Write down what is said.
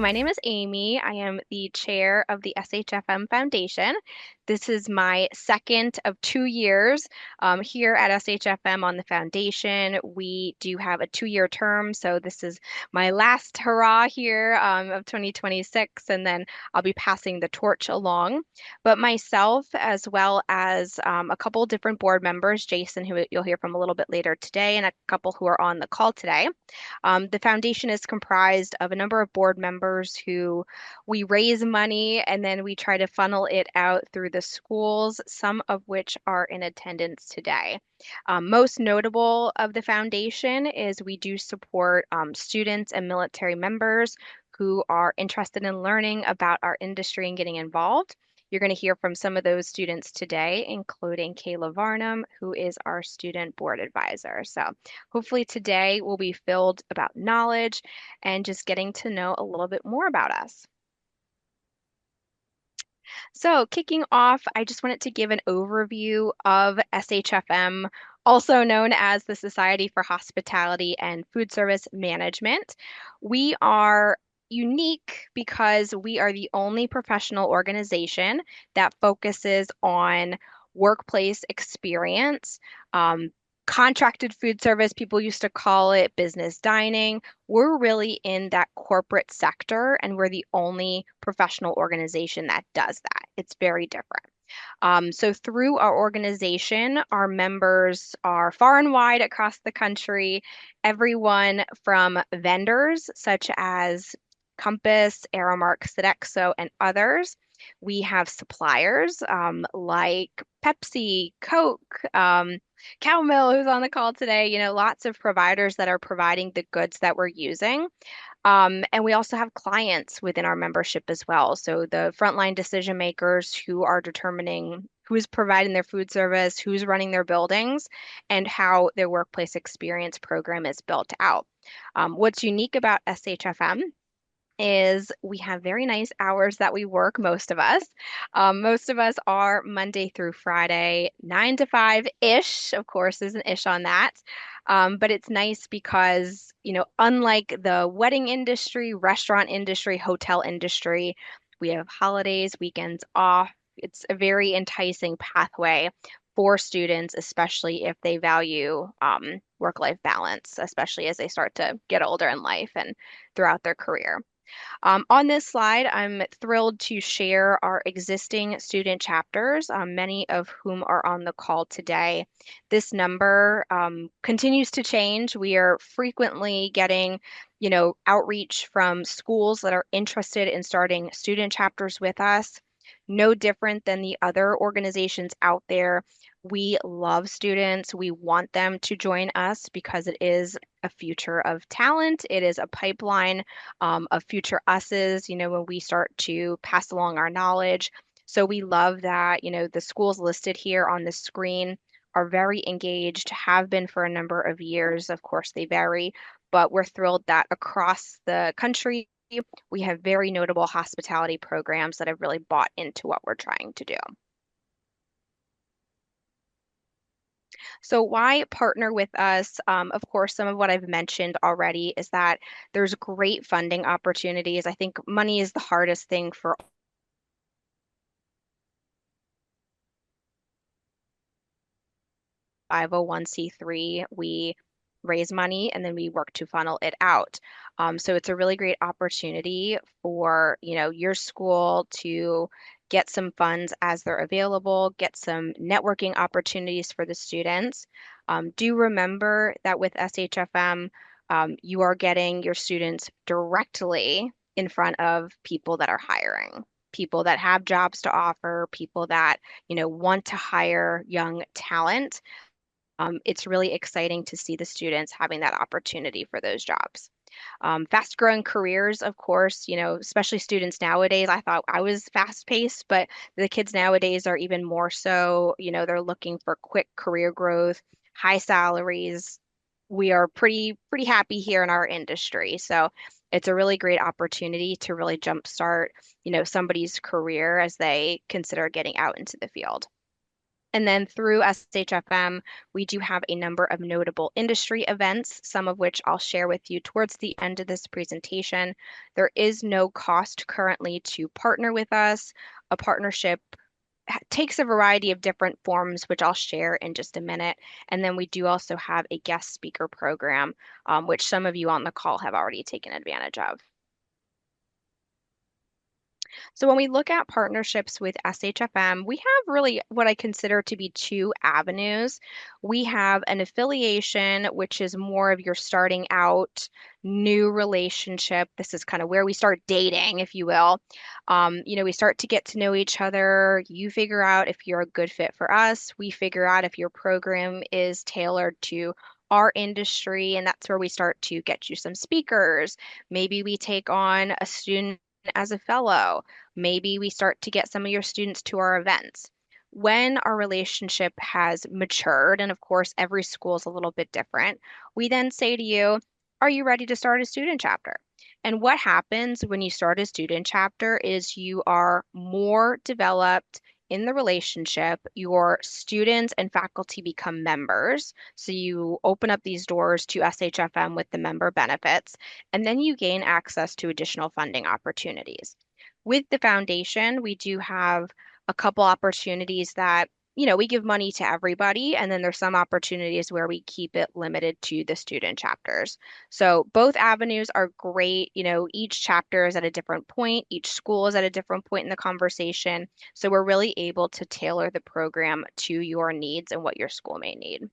So my name is Amy. I am the chair of the SHFM Foundation. This is my second of 2 years here at SHFM on the foundation. We do have a 2-year term, so this is my last hurrah here of 2026, and then I'll be passing the torch along. But myself, as well as a couple different board members, Jason, who you'll hear from a little bit later today, and a couple who are on the call today. The foundation is comprised of a number of board members who we raise money and then we try to funnel it out through the schools, some of which are in attendance today. Most notable of the foundation is we do support students and military members who are interested in learning about our industry and getting involved. You're going to hear from some of those students today, including Kayla Varnum, who is our student board advisor. So hopefully today will be filled about knowledge and just getting to know a little bit more about us. So, kicking off, I just wanted to give an overview of SHFM, also known as the Society for Hospitality and Food Service Management. We are unique because we are the only professional organization that focuses on workplace experience. Contracted food service, people used to call it business dining. We're really in that corporate sector, and we're the only professional organization that does that. It's very different. So, through our organization, our members are far and wide across the country, everyone from vendors such as Compass, Aramark, Sodexo, and others. We have suppliers like Pepsi, Coke, Cowmill, who's on the call today, lots of providers that are providing the goods that we're using. And we also have clients within our membership as well. So the frontline decision makers who are determining who's providing their food service, who's running their buildings, and how their workplace experience program is built out. What's unique about SHFM is we have very nice hours that we work, most of us. Most of us are Monday through Friday, 9 to 5-ish. Of course, there's an ish on that. But it's nice because, unlike the wedding industry, restaurant industry, hotel industry, we have holidays, weekends off. It's a very enticing pathway for students, especially if they value work-life balance, especially as they start to get older in life and throughout their career. On this slide, I'm thrilled to share our existing student chapters, many of whom are on the call today. This number continues to change. We are frequently getting, outreach from schools that are interested in starting student chapters with us. No different than the other organizations out there. We love students. We want them to join us because it is a future of talent. It is a pipeline of future us's, when we start to pass along our knowledge. So we love that, the schools listed here on the screen are very engaged, have been for a number of years. Of course, they vary, but we're thrilled that across the country, we have very notable hospitality programs that have really bought into what we're trying to do. So why partner with us? Of course, some of what I've mentioned already is that there's great funding opportunities. I think money is the hardest thing for 501(c)(3). We raise money and then we work to funnel it out. So it's a really great opportunity for, your school to get some funds as they're available, get some networking opportunities for the students. Do remember that with SHFM, you are getting your students directly in front of people that are hiring, people that have jobs to offer, people that, want to hire young talent. It's really exciting to see the students having that opportunity for those jobs. Fast growing careers, of course, especially students nowadays. I thought I was fast paced, but the kids nowadays are even more so. They're looking for quick career growth, high salaries. We are pretty happy here in our industry. So it's a really great opportunity to really jumpstart, somebody's career as they consider getting out into the field. And then through SHFM, we do have a number of notable industry events, some of which I'll share with you towards the end of this presentation. There is no cost currently to partner with us. A partnership takes a variety of different forms, which I'll share in just a minute. And then we do also have a guest speaker program, which some of you on the call have already taken advantage of. So when we look at partnerships with SHFM, we have really what I consider to be two avenues. We have an affiliation, which is more of your starting out new relationship. This is kind of where we start dating, if you will. We start to get to know each other. You figure out if you're a good fit for us. We figure out if your program is tailored to our industry, and that's where we start to get you some speakers. Maybe we take on a student as a fellow. Maybe we start to get some of your students to our events. When our relationship has matured, and of course, every school is a little bit different, we then say to you, are you ready to start a student chapter? And what happens when you start a student chapter is you are more developed in the relationship. Your students and faculty become members. So you open up these doors to SHFM with the member benefits, and then you gain access to additional funding opportunities. With the foundation, we do have a couple opportunities that, we give money to everybody, and then there's some opportunities where we keep it limited to the student chapters. So both avenues are great. Each chapter is at a different point, each school is at a different point in the conversation. So we're really able to tailor the program to your needs and what your school may need.